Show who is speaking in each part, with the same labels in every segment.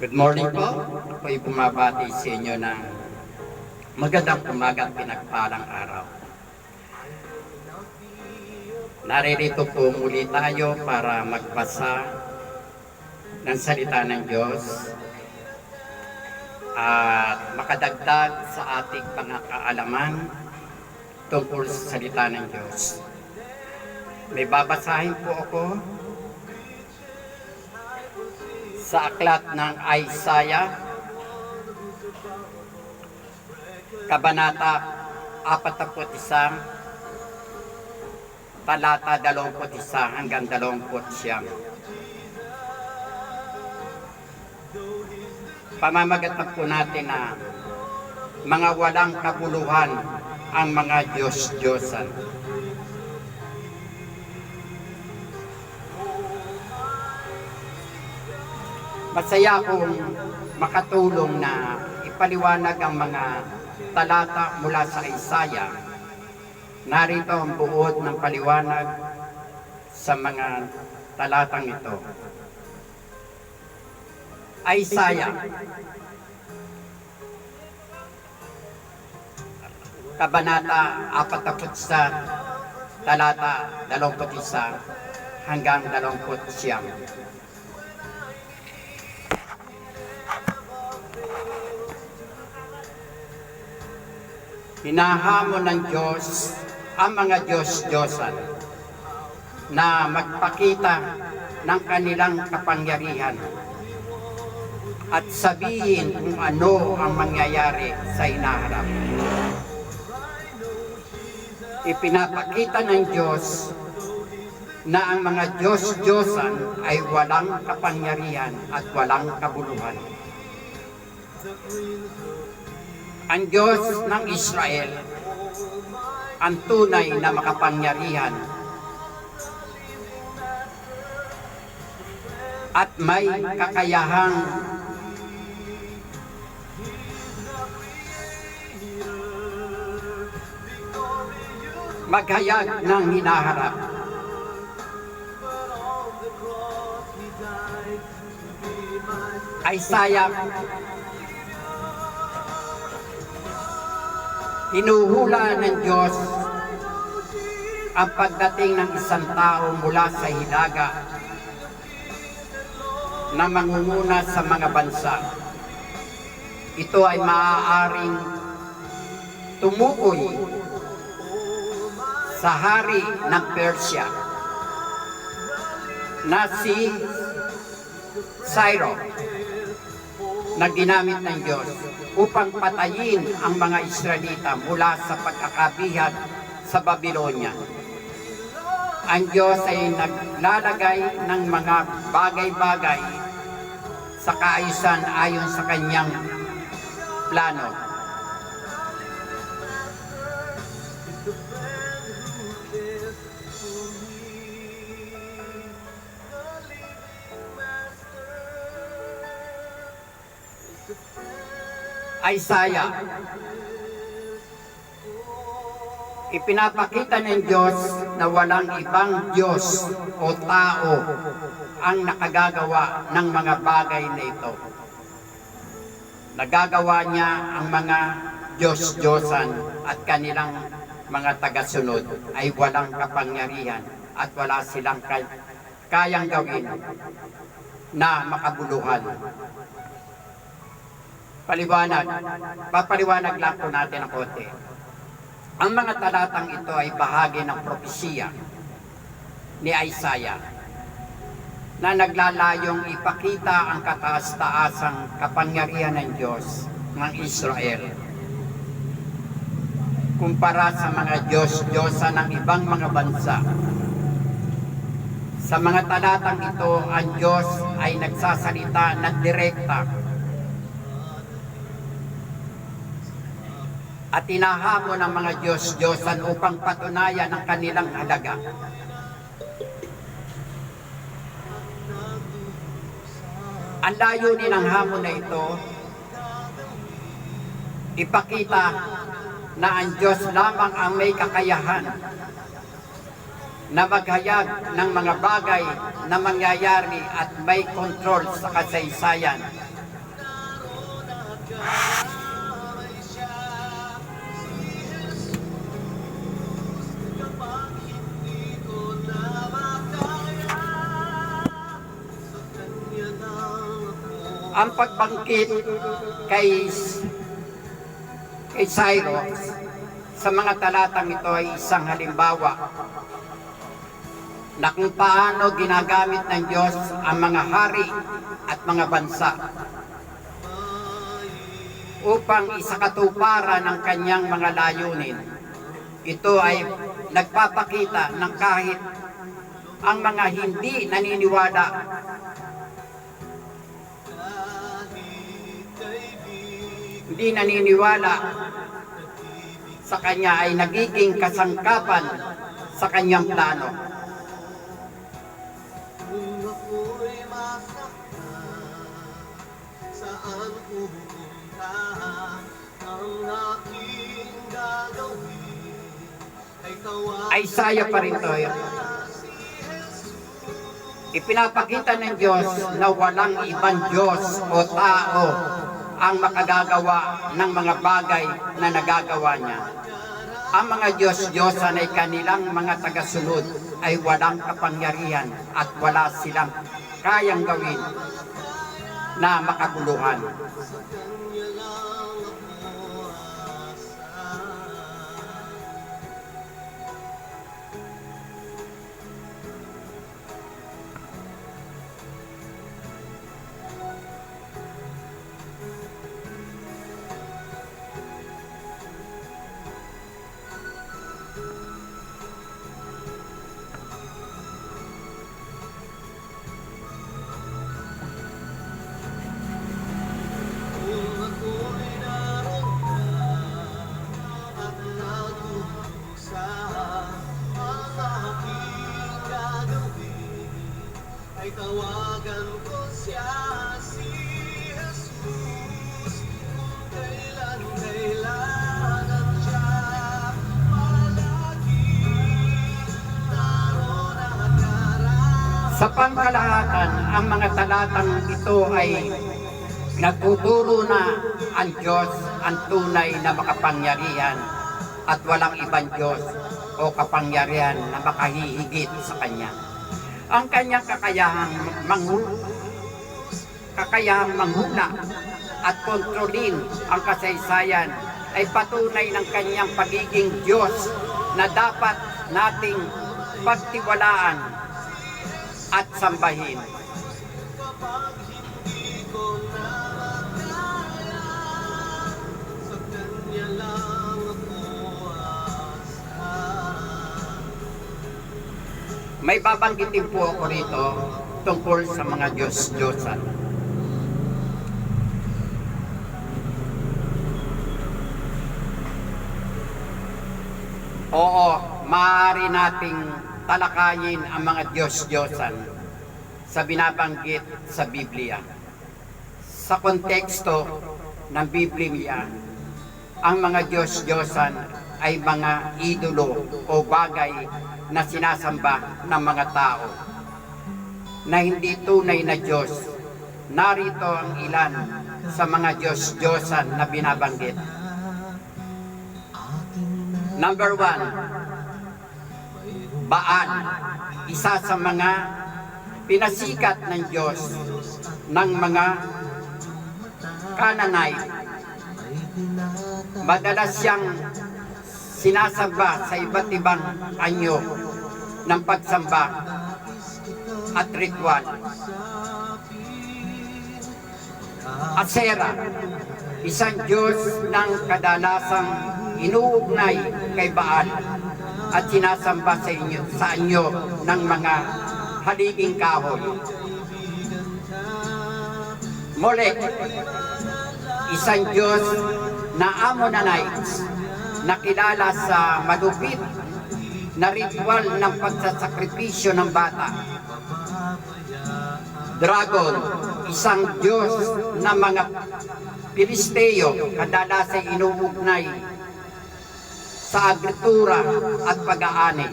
Speaker 1: Good morning po. Ako'y bumabati sa inyo ng magandang umaga at pinagpalang araw. Naririto po muli tayo para magbasa ng salita ng Diyos at makadagdag sa ating mga kaalaman tungkol sa salita ng Diyos. May babasahin po ako sa aklat ng Isaiah, Kabanata 41, talata 21 hanggang 29. Pamamagatan po natin na mga walang kabuluhan ang mga Diyos-Diyosan. Masaya akong makatulong na ipaliwanag ang mga talata mula sa Isaiah. Narito ang buod ng paliwanag sa mga talatang ito. Isaiah, Kabanata 41, talata 21 hanggang 29. Hinahamon ng Diyos ang mga Diyos-Diyosan na magpakita ng kanilang kapangyarihan at sabihin kung ano ang mangyayari sa hinaharap. Ipinapakita ng Diyos na ang mga Diyos-Diyosan ay walang kapangyarihan at walang kabuluhan. Ang Diyos ng Israel, ang tunay na makapangyarihan at may kakayahang maghayag ng hinaharap. Isaiah, hinuhula ng Diyos ang pagdating ng isang tao mula sa hilaga na mangunguna sa mga bansa. Ito ay maaaring tumukoy sa hari ng Persia na si Cyrus na ginamit ng Diyos upang patayin ang mga Israelita mula sa pagkakabihag sa Babylonia. Ang Diyos ay naglalagay ng mga bagay-bagay sa kaayusan ayon sa kanyang plano. Isaiah, ipinapakita ng Diyos na walang ibang Diyos o tao ang nakagagawa ng mga bagay na ito. Nagagawa niya ang mga Diyos-Diyosan at kanilang mga tagasunod ay walang kapangyarihan at wala silang kayang gawin na makabuluhan. Papaliwanag lang po natin ang konti. Ang mga talatang ito ay bahagi ng propesiya ni Isaiah na naglalayong ipakita ang kataas-taasang kapangyarihan ng Diyos ng Israel kumpara sa mga Diyos-Diyosan ng ibang mga bansa. Sa mga talatang ito, ang Diyos ay nagsasalita ng direkta at tinahamon ng mga Diyos-Diyosan upang patunayan ang kanilang halaga. Ang layunin ng hamon na ito, ipakita na ang Diyos lamang ang may kakayahan na maghayag ng mga bagay na mangyayari at may kontrol sa kasaysayan Ang pagbangkit kay Cyrus sa mga talatang ito ay isang halimbawa na kung paano ginagamit ng Diyos ang mga hari at mga bansa upang isakatuparan ng kanyang mga layunin. Ito ay nagpapakita ng kahit ang mga hindi naniniwala sa kanya ay nagiging kasangkapan sa kanyang plano.
Speaker 2: Kung ako'y masaktan, saan pupunta? Ang aking gagawin ay tawagin
Speaker 1: Isaiah pa rin to. Ipinapakita ng Diyos na walang ibang Diyos o tao ang makagagawa ng mga bagay na nagagawa niya. Ang mga Diyos-Diyosan ay kanilang mga tagasunod ay walang kapangyarihan at wala silang kayang gawin na makaguluhan.
Speaker 2: Kung ako'y naroon at nagdudusa, ang aking gagawin ay tawagan ko siya, si Jesus. Kung kailan kailangan siya, palagi naroon ang harap.
Speaker 1: Sa pangkalahatan, ang mga talatang ito ay nagtuturo na ang Diyos ang tunay na makapangyarihan at walang ibang Diyos o kapangyarihan na makahihigit sa Kanya. Ang Kanyang kakayahang manghula at kontrolin ang kasaysayan ay patunay ng Kanyang pagiging Diyos na dapat nating pagtiwalaan at sambahin.
Speaker 2: Kapag hindi ko na makaya, sa Kanya lang ako asa.
Speaker 1: May babanggitin po ako rito tungkol sa mga Diyos-Diyosan. Oo, maaari nating talakayin ang mga Diyos-Diyosan sa binabanggit sa Biblia. Sa konteksto ng Biblia, ang mga Diyos-Diyosan ay mga idolo o bagay na sinasamba ng mga tao na hindi tunay na Diyos. Narito ang ilan sa mga Diyos-Diyosan na binabanggit. Number 1, Baal, isa sa mga pinasikat ng Diyos ng mga Canaanite. Madalas siyang sinasamba sa iba't ibang anyo ng pagsamba at ritual. Asera, isang Diyos ng kadalasang inuugnay kay Baal at sinasamba sa anyo ng mga haliging kahoy. Molek, isang Diyos na Ammonites na kilala sa malupit na ritual ng pagsasakripisyo ng bata. Dragon, isang Diyos na mga Pilisteo kadalasang inuugnay sa agritura at pag-aani.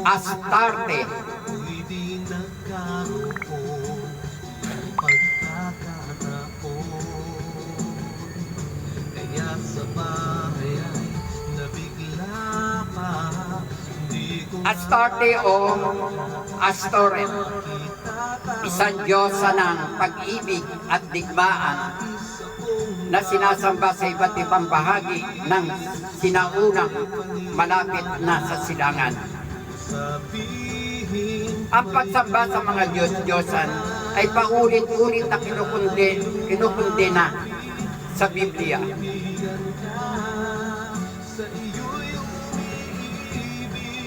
Speaker 1: Astarte,
Speaker 2: Ako'y di nagkaroon ng pagkakataon
Speaker 1: Astarte o Astoret, isang diyosa ng pag-ibig at digmaan na sinasamba sa iba't ibang bahagi ng sinaunang malapit na sa silangan. Ang pagsamba sa mga Diyos-Diyosan ay paulit-ulit na kinukundena sa Biblia.
Speaker 2: Sa iyo'y umiibig,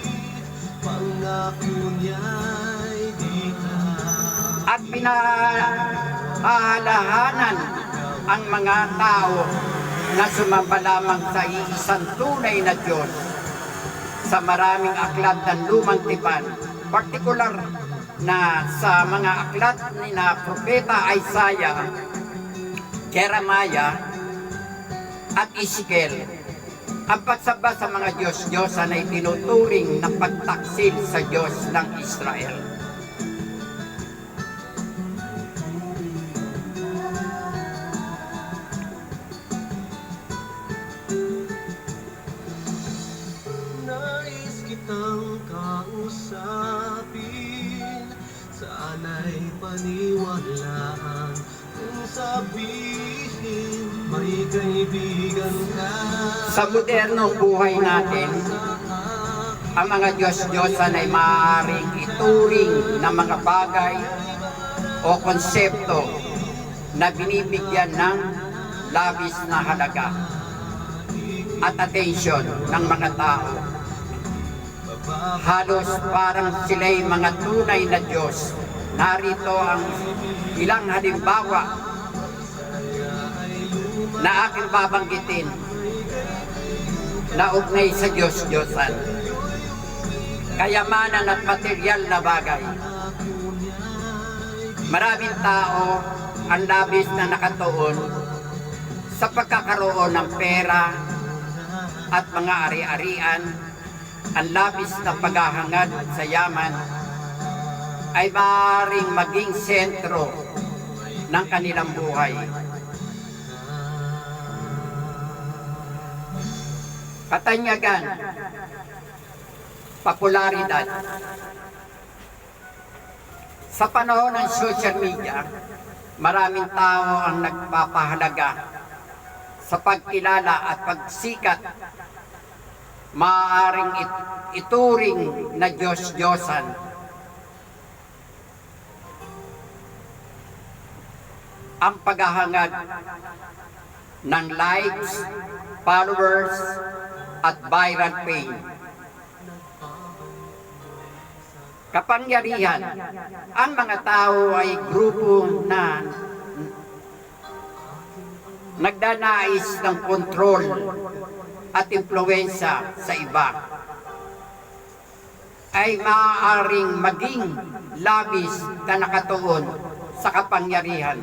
Speaker 2: pangako niya'y di ka.
Speaker 1: At pinahalahanan ang mga tao na sumamba lamang sa iisang tunay na Diyos sa maraming aklat ng lumang tipan, partikular na sa mga aklat ni na Propeta Isaiah, Jeremiah at Ezekiel. Ang pagsamba sa mga Diyos-Diyosan ay tinuturing na pagtaksil sa Diyos ng Israel.
Speaker 2: Nais kitang kausapin, sana'y paniwalaan kung sabihin may kaibigan ka.
Speaker 1: Sa modernong buhay natin, ang mga Diyos-Diyosan ay maaaring ituring na mga bagay o konsepto na binibigyan ng labis na halaga at atensyon ng mga tao. Halos parang sila'y mga tunay na Diyos. Narito ang ilang halimbawa na aking babanggitin na ugnay sa Diyos-Diyosan. Kayamanan at material na bagay. Maraming tao ang labis na nakatuon sa pagkakaroon ng pera at mga ari-arian. Ang labis na paghahangad sa yaman ay maaaring maging sentro ng kanilang buhay. Katanyagan, popularidad. Sa panahon ng social media, maraming tao ang nagpapahalaga sa pagkilala at pagsikat. Maaaring ituring na Diyos-Diyosan. Ang paghahangad ng likes, followers, at viral fame. Kapangyarihan. Ang mga tao ay grupo na nagdanais ng kontrol at impluwensya sa iba. Ay maaaring maging labis na nakatuon sa kapangyarihan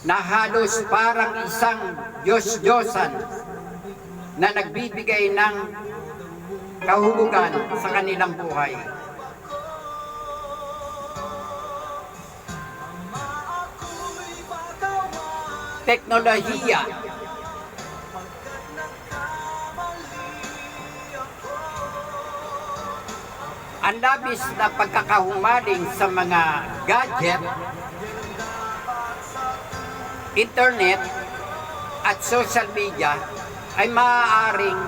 Speaker 1: na halos parang isang Diyos-Diyosan na nagbibigay ng kahulugan sa kanilang buhay. Teknolohiya. Ang labis na pagkakahumaling sa mga gadget, internet, at social media ay maaaring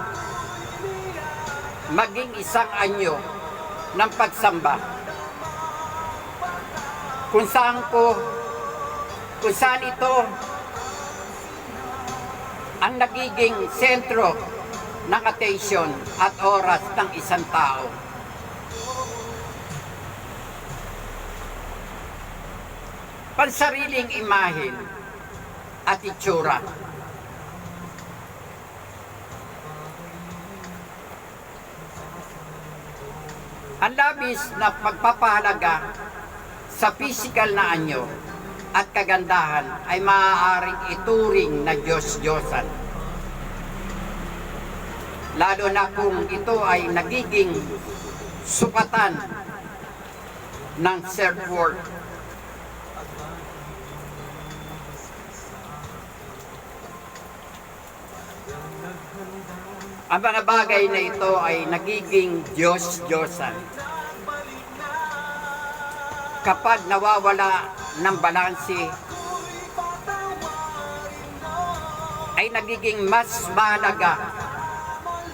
Speaker 1: maging isang anyo ng pagsamba kung saan ito ang nagiging sentro ng atensyon at oras ng isang tao. Pansariling imahen at itsura. Ang labis na pagpapahalaga sa pisikal na anyo at kagandahan ay maaaring ituring na Diyos-Diyosan. Lalo na kung ito ay nagiging sukatan ng self-worth. Ang mga bagay na ito ay nagiging Diyos-Diyosan. Kapag nawawala ng balanse, ay nagiging mas mahalaga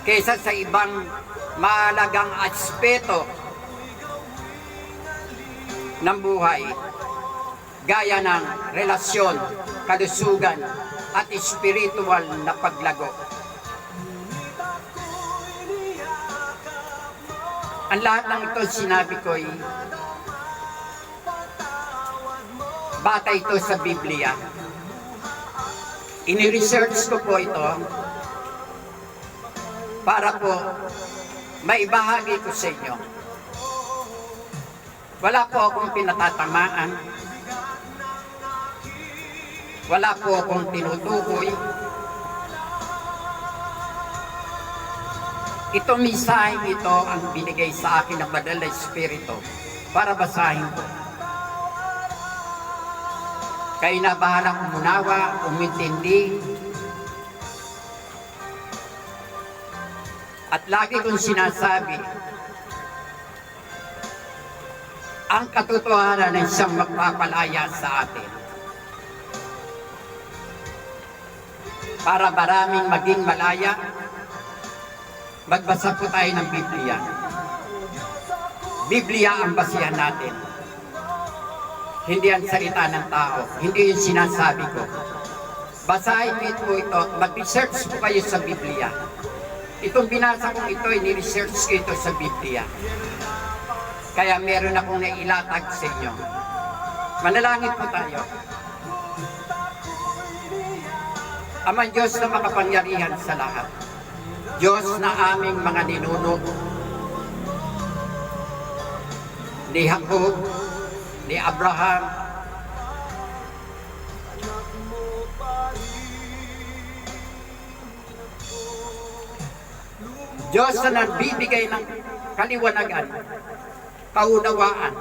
Speaker 1: kaysa sa ibang mahalagang aspeto ng buhay, gaya ng relasyon, kalusugan, at espiritual na paglago. Ang lahat ng ito sinabi ko ay batay ito sa Biblia. Ini-research ko po ito para po maibahagi ko sa inyo. Wala po akong pinatatamaan. Wala po akong tinutukoy. Itong mensahe ito ang binigay sa akin ng Banal na Espiritu para basahin ko. Kayo na bahalang umunawa, umintindi. At lagi kong sinasabi, ang katotohanan ay siyang magpapalaya sa atin. Para maraming maging malaya, magbasa po tayo ng Biblia. Biblia ang basihan natin. Hindi ang salita ng tao. Hindi yung sinasabi ko. Basahin po ito. Mag-research po kayo sa Biblia. Itong binasa kong ito, ini-research ko ito sa Biblia. Kaya meron akong nailatag sa inyo. Manalangin po tayo. Amang Diyos na makapangyarihan sa lahat. Diyos na aming mga ninuno, ni Jacob, ni Abraham, Diyos na nagbibigay ng kaliwanagan, kaunawaan,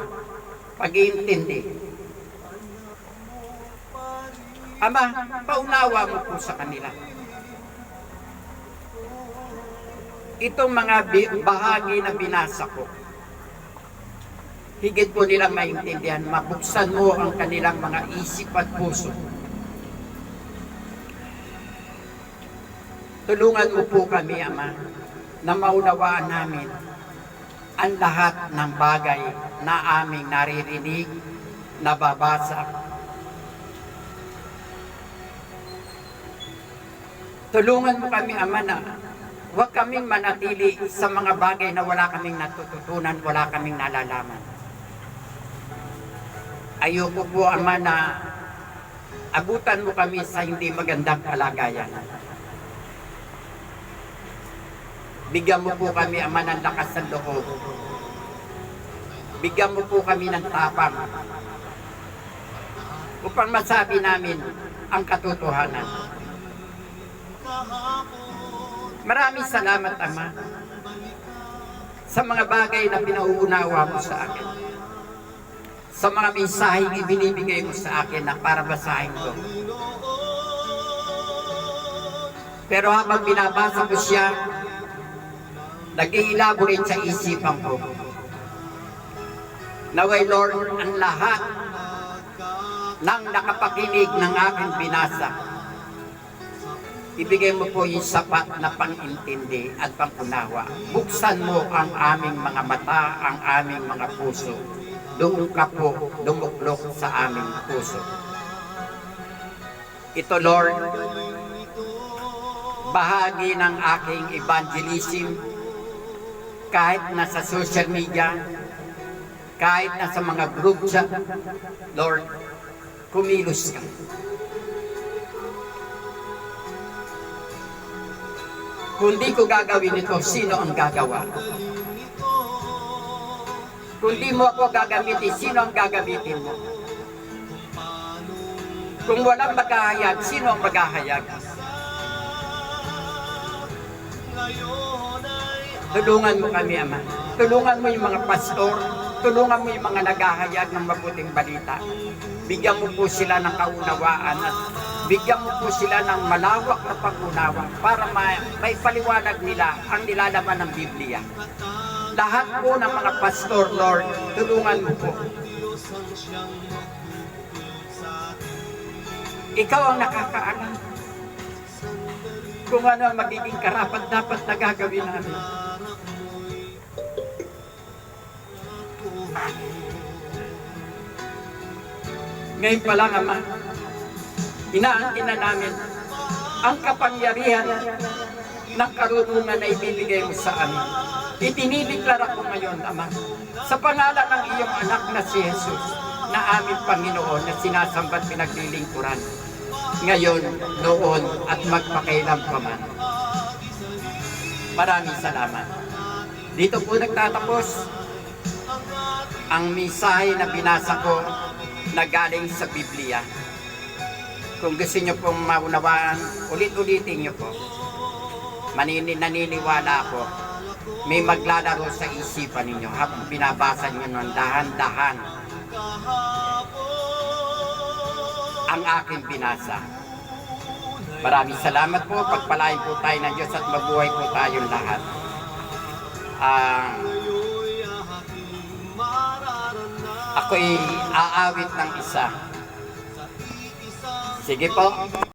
Speaker 1: pag-iintindi. Ama, paunawa mo po sa kanila. Itong mga bahagi na binasa ko, higit po nilang maintindihan, mabuksan mo ang kanilang mga isip at puso. Tulungan mo po kami, Ama, na maunawaan namin ang lahat ng bagay na aming naririnig, nababasa. Tulungan mo kami, Ama, na huwag kaming manatili sa mga bagay na wala kaming natututunan, wala kaming nalalaman. Ayoko po, Ama, na abutan mo kami sa hindi magandang kalagayan. Bigyan mo po kami, Ama, ng lakas ng loob. Bigyan mo po kami ng tapang upang masabi namin ang katotohanan. Maraming salamat, Ama, sa mga bagay na pinauunawa mo sa akin. Sa mga mensaheng ibinibigay mo sa akin na para basahin ko. Pero habang binabasa ko siya, nag-i-elaborate sa isipan ko. Naway, Lord, ang lahat ng nakapakinig ng aking binasa, ibigay mo po yung sapat na pang-intindi at pang-unawa. Buksan mo ang aming mga mata, ang aming mga puso. Doon ka po dumuklok sa aming puso. Ito, Lord, bahagi ng aking evangelism, kahit nasa social media, kahit nasa mga group chat, Lord, kumilos ka. Kung di ko gagawin ito, sino ang gagawa? Kung di mo ako gagamitin, sino ang gagamitin mo? Kung walang maghahayag, sino ang maghahayag? Tulungan mo kami, Ama. Tulungan mo yung mga pastor, tulungan mo yung mga naghahayag ng mabuting balita. Bigyan mo po sila ng kaunawaan at bigyan mo po sila ng malawak na pag-unawa para may paliwanag nila ang nilalaman ng Biblia. Lahat po ng mga pastor, Lord, tulungan mo po. Ikaw ang nakakaalam kung ano ang magiging karapat-dapat na gagawin namin. Ngayon pa lang, Ama, inaangkin na namin ang kapangyarihan ng karunungan na ibibigay mo sa amin. Itinideklara ko ngayon, Ama, sa pangalan ng iyong anak na si Jesus, na aming Panginoon na sinasamba at pinaglilingkuran, ngayon, noon, at magpakailan pa man. Maraming salamat. Dito po nagtatapos ang mensahe na binasa ko na galing sa Biblia. Kung gusto nyo pong maunawaan, ulit-ulitin nyo po. Naniniwala ako, may maglalaro sa isipan ninyo habang binabasa nyo ng dahan-dahan ang aking binasa. Maraming salamat po. Pagpalain po tayo ng Diyos at mabuhay po tayong lahat. Ako'y aawit ng isa. Sige po.